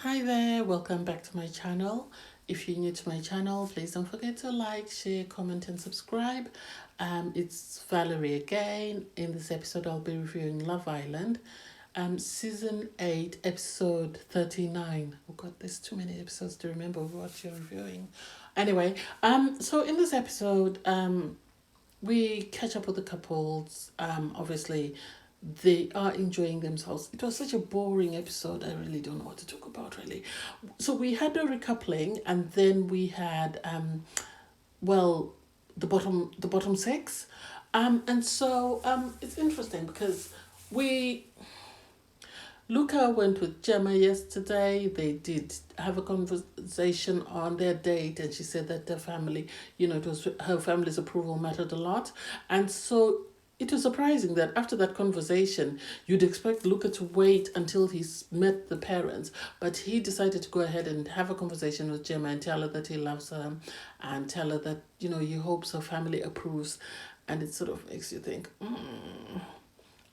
Hi there, welcome back to my channel. If you're new to my channel, please don't forget to like, share, comment and subscribe. It's Valerie again. In this episode, I'll be reviewing Love Island, season 8, episode 39. Oh god, there's too many episodes to remember what you're reviewing. Anyway, so in this episode, we catch up with the couples. Obviously, they are enjoying themselves. It was such a boring episode. I really don't know what to talk about, really. So we had a recoupling, and then we had well, the bottom six, and so it's interesting because we Luca went with Gemma yesterday. They did have a conversation on their date, and she said that their family, it was her family's approval mattered a lot. And so it was surprising that after that conversation, you'd expect Luca to wait until he's met the parents, but he decided to go ahead and have a conversation with Gemma and tell her that he loves her and tell her that, he hopes her family approves. And it sort of makes you think,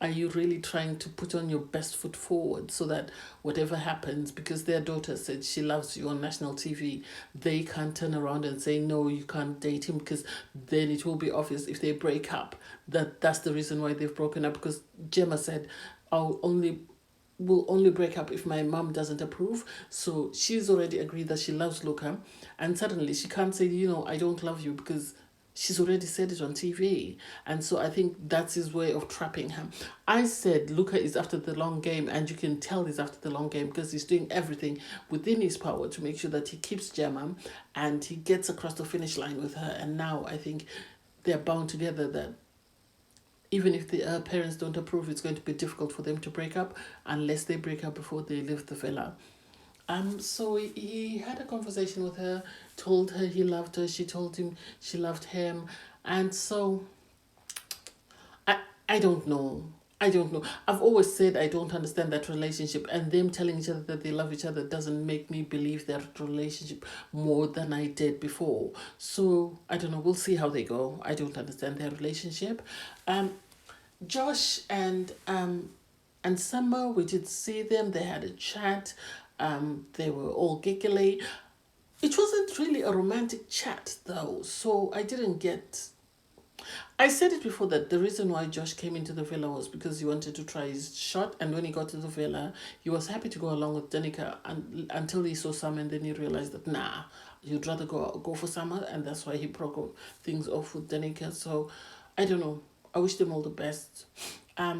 are you really trying to put on your best foot forward so that whatever happens, because their daughter said she loves you on national TV, they can't turn around and say, no, you can't date him, because then it will be obvious if they break up that that's the reason why they've broken up? Because Gemma said, we'll only break up if my mom doesn't approve. So she's already agreed that she loves Luca, and suddenly she can't say, I don't love you, because she's already said it on TV. And so I think that's his way of trapping him. I said Luca is after the long game, and you can tell he's after the long game because he's doing everything within his power to make sure that he keeps Gemma and he gets across the finish line with her. And now I think they're bound together that even if the parents don't approve, it's going to be difficult for them to break up unless they break up before they leave the villa. So he had a conversation with her, told her he loved her, she told him she loved him, and so I I don't know. I don't know. I've always said I don't understand that relationship, and them telling each other that they love each other doesn't make me believe that relationship more than I did before. So I don't know. We'll see how they go. I don't understand their relationship. Josh and Summer, we did see them. They had a chat. They were all giggly. It wasn't really a romantic chat though, so I didn't get. I said it before that the reason why Josh came into the villa was because he wanted to try his shot, and when he got to the villa, he was happy to go along with Danica until he saw Summer, and then he realized that nah, you'd rather go for Summer, and that's why he broke things off with Danica. So I don't know. I wish them all the best.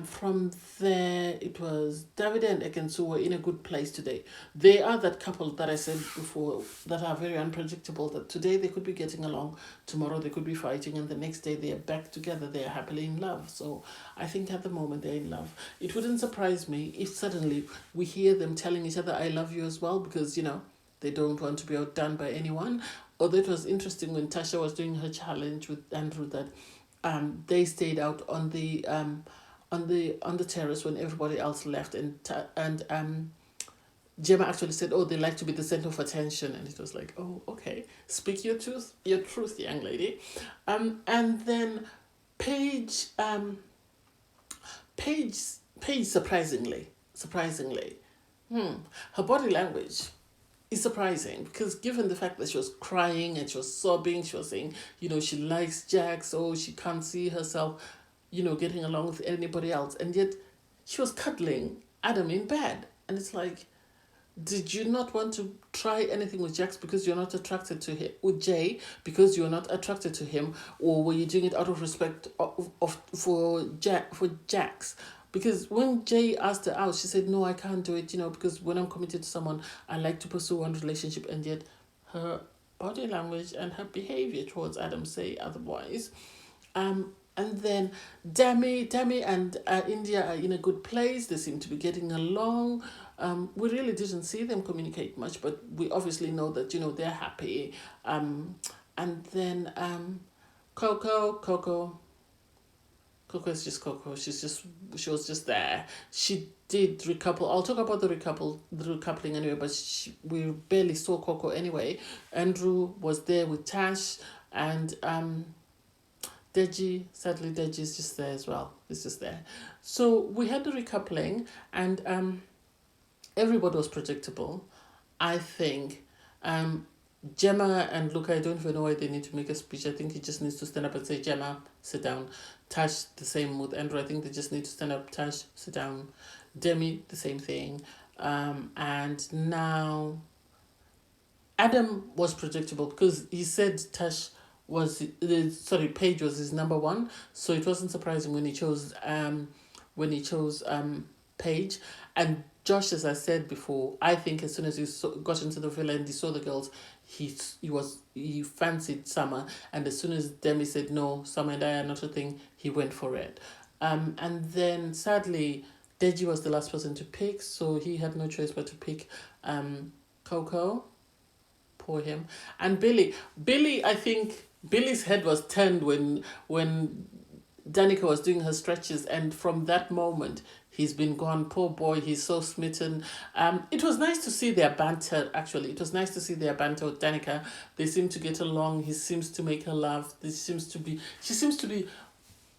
From there, it was David and Ekin-su were in a good place today. They are that couple that I said before that are very unpredictable. That today they could be getting along, tomorrow they could be fighting, and the next day they are back together. They are happily in love. So I think at the moment they're in love. It wouldn't surprise me if suddenly we hear them telling each other, "I love you" as well, because they don't want to be outdone by anyone. Although it was interesting when Tasha was doing her challenge with Andrew that they stayed out on the terrace when everybody else left, and Gemma actually said, "Oh, they like to be the center of attention," and it was like, "Oh, okay, speak your truth, young lady." And then Paige, Paige, Paige, surprisingly, her body language is surprising, because given the fact that she was crying and she was sobbing, she was saying, she likes Jack, so she can't see herself getting along with anybody else. And yet she was cuddling Adam in bed. And it's like, did you not want to try anything with Jax because you're not attracted to him? With Jay, because you're not attracted to him? Or were you doing it out of respect for Jax? Because when Jay asked her out, she said, no, I can't do it, because when I'm committed to someone, I like to pursue one relationship. And yet her body language and her behavior towards Adam say otherwise. And then Demi and India are in a good place. They seem to be getting along. We really didn't see them communicate much, but we obviously know that, they're happy. And then Coco is just Coco. She was just there. She did recouple. I'll talk about the recoupling anyway, but we barely saw Coco anyway. Andrew was there with Tash, and Deji, sadly, Deji is just there as well. He's just there. So we had the recoupling, and everybody was predictable. I think Gemma and Luca, I don't even know why they need to make a speech. I think he just needs to stand up and say, Gemma, sit down. Tash, the same with Andrew. I think they just need to stand up. Tash, sit down. Demi, the same thing. And now Adam was predictable because he said Tash was Paige was his number one, so it wasn't surprising when he chose Paige. And Josh, as I said before, I think as soon as he got into the villa and he saw the girls, he fancied Summer, and as soon as Demi said no, Summer and I are not a thing, he went for it. And then sadly, Deji was the last person to pick, so he had no choice but to pick Coco. Poor him. And Billy, I think Billy's head was turned when Danica was doing her stretches, and from that moment he's been gone. Poor boy, he's so smitten. It was nice to see their banter. Actually, it was nice to see their banter with Danica. They seem to get along. He seems to make her laugh. She seems to be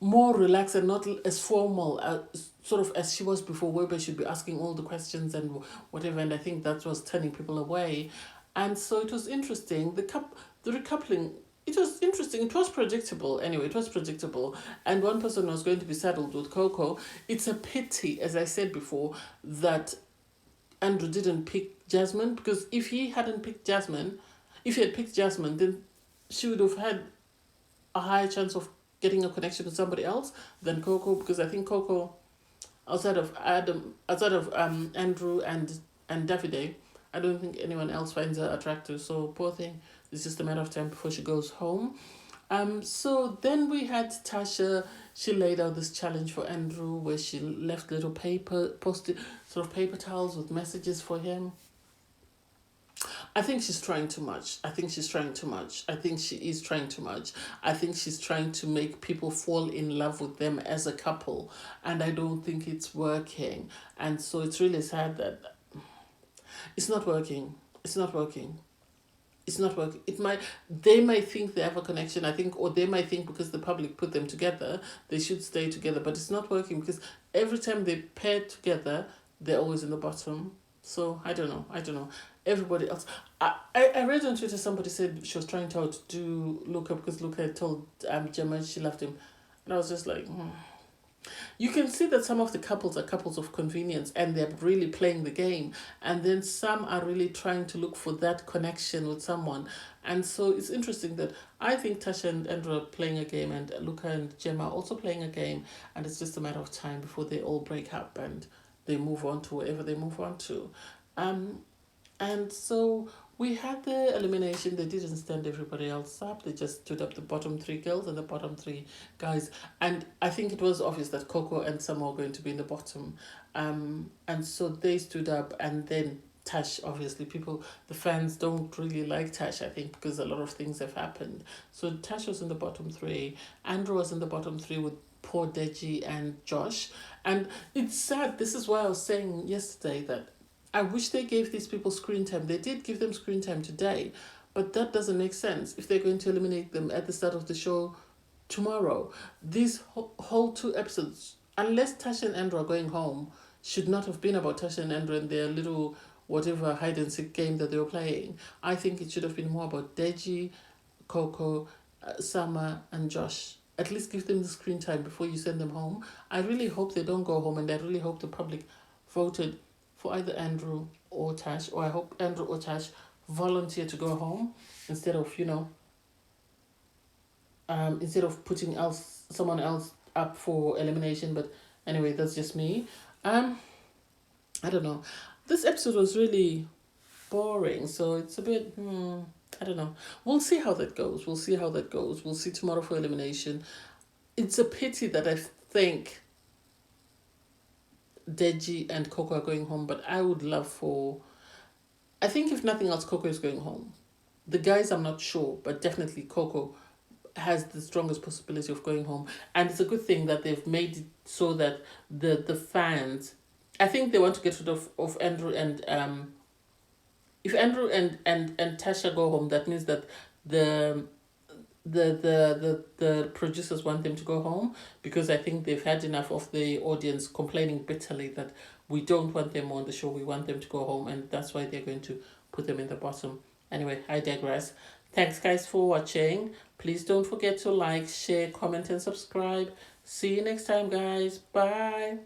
more relaxed and not as formal, sort of as she was before, where she'd be asking all the questions and whatever. And I think that was turning people away. And so it was interesting. The recoupling. It was interesting. It was predictable. Anyway, it was predictable. And one person was going to be saddled with Coco. It's a pity, as I said before, that Andrew didn't pick Jasmine, because if he had picked Jasmine, then she would have had a higher chance of getting a connection with somebody else than Coco, because I think Coco, outside of Andrew and Davide, I don't think anyone else finds her attractive. So poor thing, it's just a matter of time before she goes home. So then we had Tasha. She laid out this challenge for Andrew where she left little paper towels with messages for him. I think she's trying too much. I think she is trying too much. I think she's trying to make people fall in love with them as a couple, and I don't think it's working. And so it's really sad that it's not working. It's not working. They might think they have a connection, I think, or they might think because the public put them together, they should stay together, but it's not working because every time they pair together, they're always in the bottom. So I don't know. Everybody else. I read on Twitter somebody said she was trying to outdo Luca because Luca had told Gemma she loved him. And I was just like, You can see that some of the couples are couples of convenience and they're really playing the game. And then some are really trying to look for that connection with someone. And so it's interesting that I think Tasha and Andrew are playing a game and Luca and Gemma are also playing a game. And it's just a matter of time before they all break up and they move on to wherever they move on to. And so we had the elimination. They didn't stand everybody else up. They just stood up the bottom three girls and the bottom three guys. And I think it was obvious that Coco and Samo were going to be in the bottom. And so they stood up, and then Tash, obviously, the fans don't really like Tash, I think, because a lot of things have happened. So Tash was in the bottom three. Andrew was in the bottom three with poor Deji and Josh. And it's sad. This is why I was saying yesterday that I wish they gave these people screen time. They did give them screen time today, but that doesn't make sense if they're going to eliminate them at the start of the show tomorrow. These whole 2 episodes, unless Tasha and Andrew are going home, should not have been about Tasha and Andrew and their little whatever hide and seek game that they were playing. I think it should have been more about Deji, Coco, Summer, and Josh. At least give them the screen time before you send them home. I really hope they don't go home, and I really hope the public voted for either Andrew or Tash, or I hope Andrew or Tash volunteer to go home instead of putting someone else up for elimination. But anyway, that's just me. I don't know. This episode was really boring, so it's a bit I don't know. We'll see how that goes. We'll see tomorrow for elimination. It's a pity that I think Deji and Coco are going home, but I would love I think if nothing else, Coco is going home. The guys, I'm not sure, but definitely Coco has the strongest possibility of going home. And it's a good thing that they've made it so that the fans, I think they want to get rid of Andrew and if Andrew and Tasha go home, that means that the producers want them to go home, because I think they've had enough of the audience complaining bitterly that we don't want them on the show, we want them to go home, and that's why they're going to put them in the bottom. Anyway, I digress. Thanks guys for watching. Please don't forget to like, share, comment and subscribe. See you next time guys. Bye.